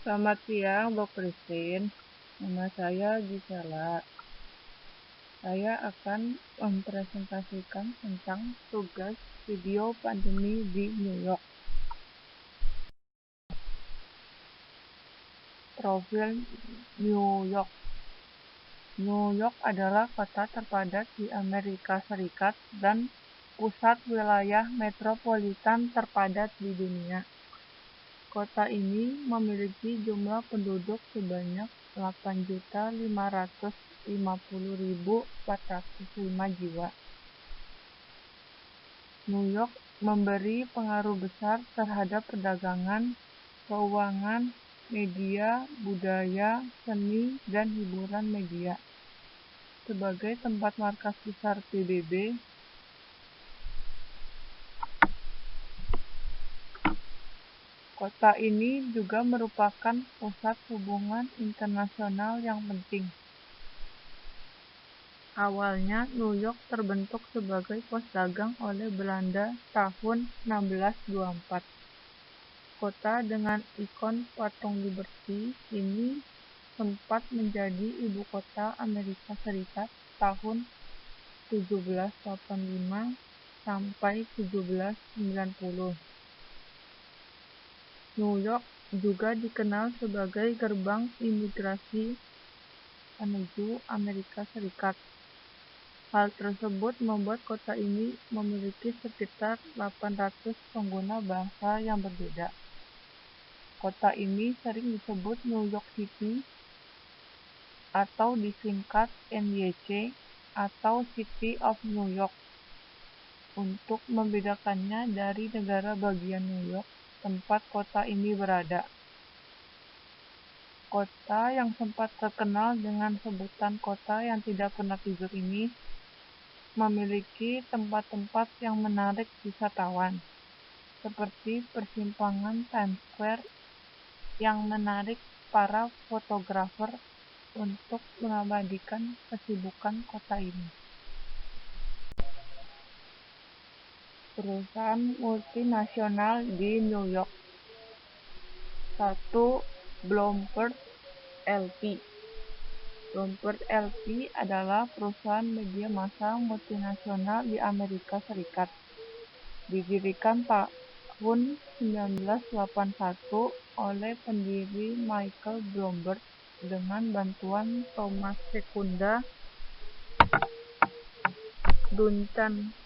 Selamat siang, Bu Christine. Nama saya Gisela. Saya akan mempresentasikan tentang tugas video pandemi di New York. Profil New York. New York adalah kota terpadat di Amerika Serikat dan pusat wilayah metropolitan terpadat di dunia. Kota ini memiliki jumlah penduduk sebanyak 8.550.405 jiwa. New York memberi pengaruh besar terhadap perdagangan, keuangan, media, budaya, seni, dan hiburan media. Sebagai tempat markas besar PBB, kota ini juga merupakan pusat hubungan internasional yang penting. Awalnya, New York terbentuk sebagai pos dagang oleh Belanda tahun 1624. Kota dengan ikon patung Liberty ini sempat menjadi ibu kota Amerika Serikat tahun 1785 sampai 1790. New York juga dikenal sebagai gerbang imigrasi menuju Amerika Serikat. Hal tersebut membuat kota ini memiliki sekitar 800 pengguna bahasa yang berbeda. Kota ini sering disebut New York City atau disingkat NYC atau City of New York untuk membedakannya dari negara bagian New York, tempat kota ini berada. Kota yang sempat terkenal dengan sebutan kota yang tidak pernah tidur ini memiliki tempat-tempat yang menarik wisatawan, seperti persimpangan Times Square yang menarik para fotografer untuk mengabadikan kesibukan kota ini. Perusahaan multinasional di New York. 1. Bloomberg LP. Bloomberg LP adalah perusahaan media massa multinasional di Amerika Serikat. Didirikan tahun 1981 oleh pendiri Michael Bloomberg dengan bantuan Thomas Secunda, Duncan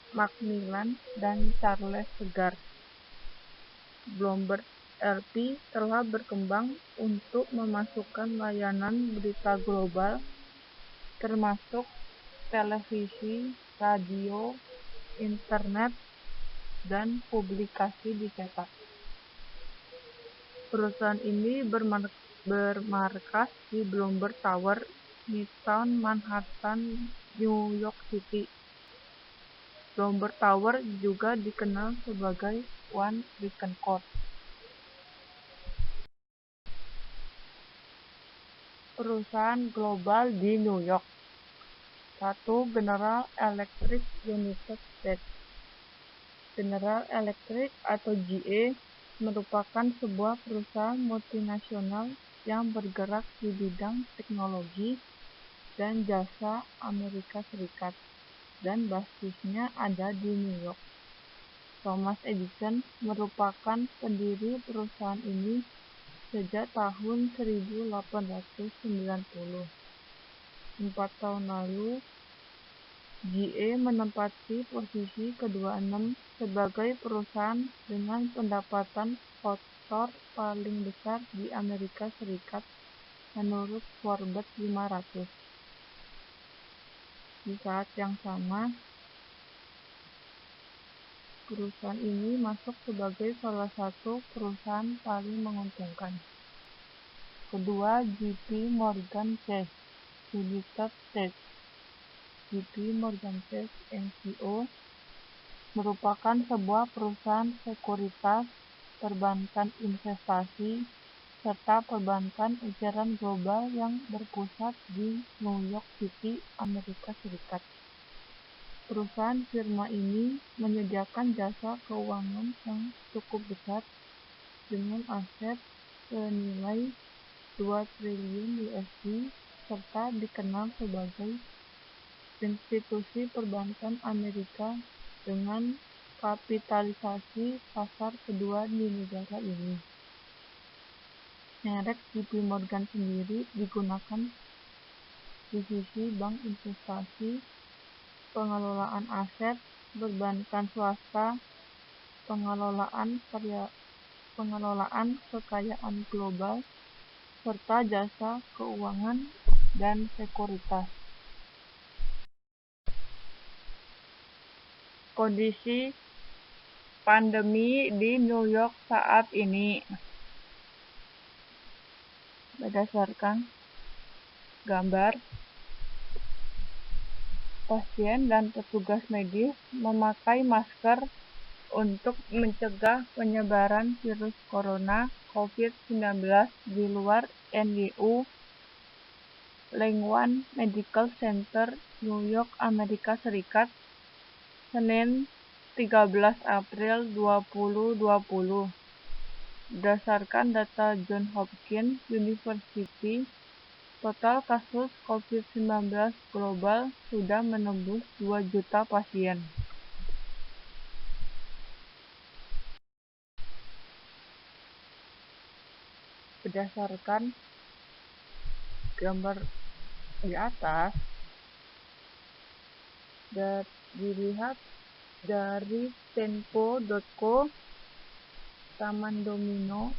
Macmillan, dan Charles Segar. Bloomberg LP telah berkembang untuk memasukkan layanan berita global, termasuk televisi, radio, internet, dan publikasi dicetak. Perusahaan ini bermarkas di Bloomberg Tower, Midtown Manhattan, New York City. Bloomberg Tower juga dikenal sebagai One Beacon Court. Perusahaan global di New York. 1. General Electric United States. General Electric atau GE merupakan sebuah perusahaan multinasional yang bergerak di bidang teknologi dan jasa Amerika Serikat, dan basisnya ada di New York. Thomas Edison merupakan pendiri perusahaan ini sejak tahun 1890. 4 tahun lalu, GE menempati posisi ke-26 sebagai perusahaan dengan pendapatan kotor paling besar di Amerika Serikat menurut Forbes 500. Di saat yang sama, perusahaan ini masuk sebagai salah satu perusahaan paling menguntungkan. Kedua, JP Morgan Chase United States. JP Morgan Chase & Co. merupakan sebuah perusahaan sekuritas, perbankan investasi, serta perbankan eceran global yang berpusat di New York City, Amerika Serikat. Perusahaan firma ini menyediakan jasa keuangan yang cukup besar dengan aset senilai 2 triliun USD serta dikenal sebagai institusi perbankan Amerika dengan kapitalisasi pasar kedua di negara ini. Merek JP Morgan sendiri digunakan di sisi bank investasi, pengelolaan aset, perbankan swasta, pengelolaan kekayaan global, serta jasa keuangan dan sekuritas. Kondisi pandemi di New York saat ini. Berdasarkan gambar, pasien dan petugas medis memakai masker untuk mencegah penyebaran virus corona COVID-19 di luar NYU Langone Medical Center, New York, Amerika Serikat, Senin 13 April 2020. Berdasarkan data Johns Hopkins University, total kasus COVID-19 global sudah menembus 2 juta pasien. Berdasarkan gambar di atas, dilihat dari tempo.co, Taman Domino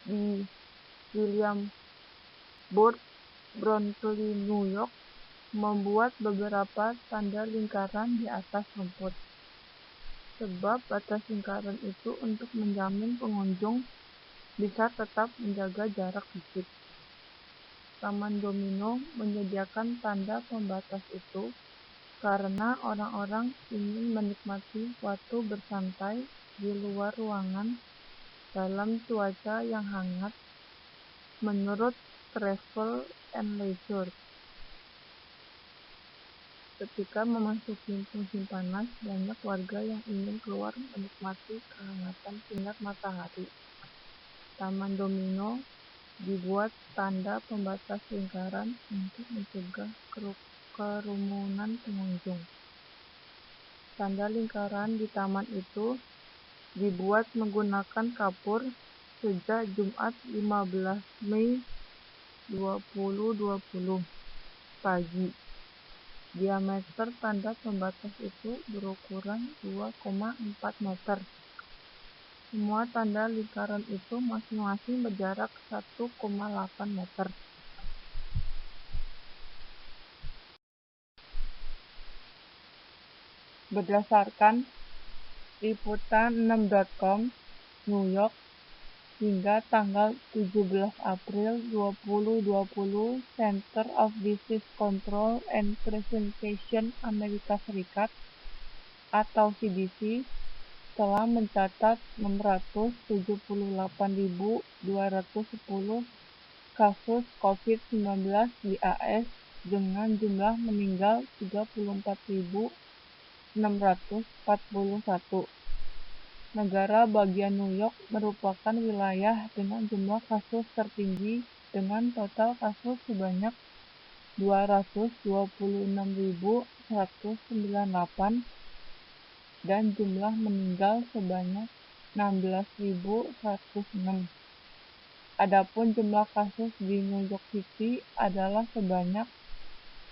di Williamsburg, Brooklyn, New York, membuat beberapa tanda lingkaran di atas rumput. Sebab batas lingkaran itu untuk menjamin pengunjung bisa tetap menjaga jarak fisik. Taman Domino menyediakan tanda pembatas itu karena orang-orang ingin menikmati waktu bersantai di luar ruangan dalam cuaca yang hangat, menurut Travel and Leisure. Ketika memasuki musim panas, banyak warga yang ingin keluar menikmati kehangatan sinar matahari. Taman Domino dibuat tanda pembatas lingkaran untuk mencegah kerumunan pengunjung. Tanda lingkaran di taman itu dibuat menggunakan kapur sejak Jumat 15 Mei 2020 pagi. Diameter tanda pembatas itu berukuran 2,4 meter. Semua tanda lingkaran itu masing-masing berjarak 1,8 meter. Berdasarkan liputan6.com, New York, hingga tanggal 17 April 2020, Center of Disease Control and Prevention Amerika Serikat atau CDC telah mencatat 678.210 kasus COVID-19 di AS dengan jumlah meninggal 34.641. Negara bagian New York merupakan wilayah dengan jumlah kasus tertinggi dengan total kasus sebanyak 226.198 dan jumlah meninggal sebanyak 16.106. Adapun jumlah kasus di New York City adalah sebanyak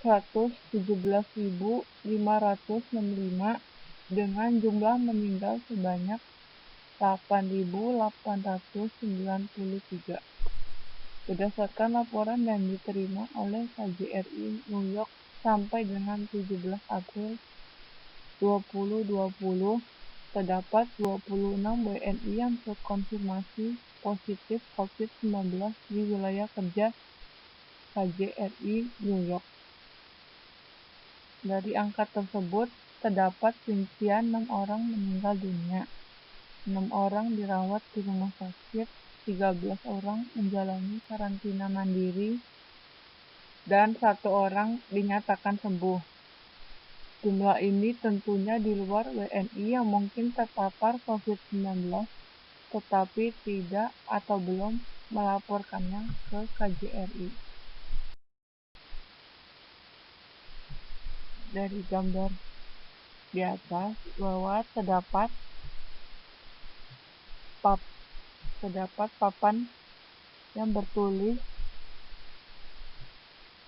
117.565 dengan jumlah meninggal sebanyak 8.893. Berdasarkan laporan yang diterima oleh KJRI New York sampai dengan 17 April 2020, terdapat 26 WNI yang terkonfirmasi positif COVID-19 di wilayah kerja KJRI New York. Dari angka tersebut, terdapat rincian 6 orang meninggal dunia, 6 orang dirawat di rumah sakit, 13 orang menjalani karantina mandiri, dan 1 orang dinyatakan sembuh. Jumlah ini tentunya di luar WNI yang mungkin terpapar COVID-19, tetapi tidak atau belum melaporkannya ke KJRI. Dari gambar di atas bahwa terdapat papan yang bertulis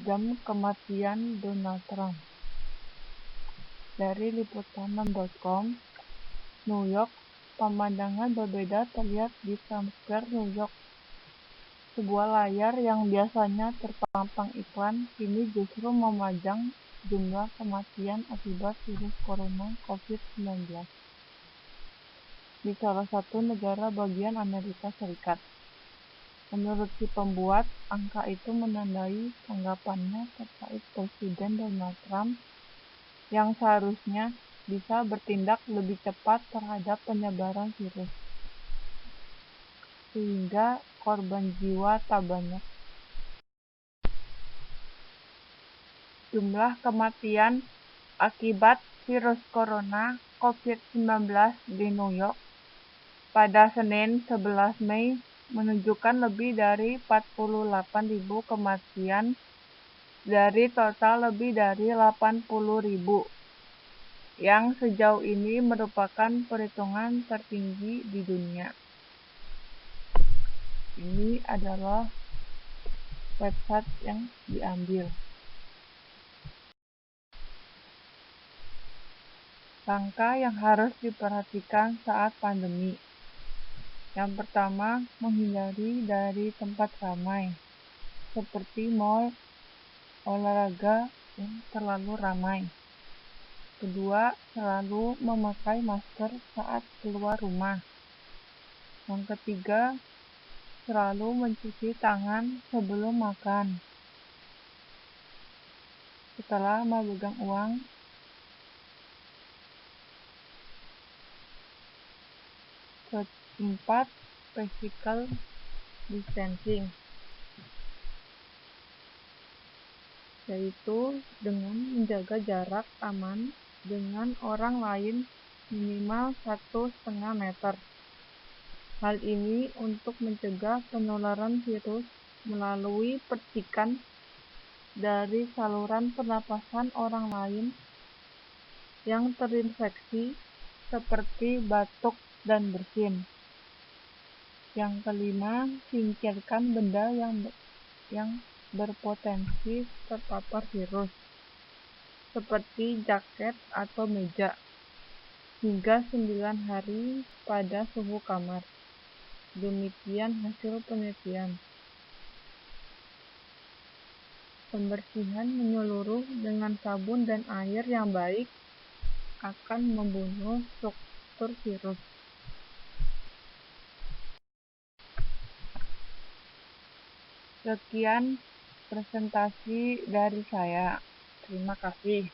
jam kematian Donald Trump. Dari liputan6.com, New York, pemandangan berbeda terlihat di Times Square, New York. Sebuah layar yang biasanya terpampang iklan kini justru memajang jumlah kematian akibat virus corona COVID-19 di salah satu negara bagian Amerika Serikat. Menurut si pembuat, angka itu menandai tanggapannya terkait Presiden Donald Trump yang seharusnya bisa bertindak lebih cepat terhadap penyebaran virus, sehingga korban jiwa tak banyak. Jumlah kematian akibat virus corona COVID-19 di New York pada Senin 11 Mei menunjukkan lebih dari 48.000 kematian dari total lebih dari 80.000, yang sejauh ini merupakan perhitungan tertinggi di dunia. Ini adalah website yang diambil. Langkah yang harus diperhatikan saat pandemi. Yang pertama, menghindari dari tempat ramai, seperti mal, olahraga yang terlalu ramai. Kedua, selalu memakai masker saat keluar rumah. Yang ketiga, selalu mencuci tangan sebelum makan. Setelah memegang uang, keempat, physical distancing, yaitu dengan menjaga jarak aman dengan orang lain minimal 1,5 meter. Hal ini untuk mencegah penularan virus melalui percikan dari saluran pernapasan orang lain yang terinfeksi, seperti batuk dan bersin. Yang kelima, singkirkan benda yang berpotensi terpapar virus, seperti jaket atau meja, hingga 9 hari pada suhu kamar. Demikian hasil penelitian. Pembersihan menyeluruh dengan sabun dan air yang baik akan membunuh struktur virus. Sekian presentasi dari saya. Terima kasih.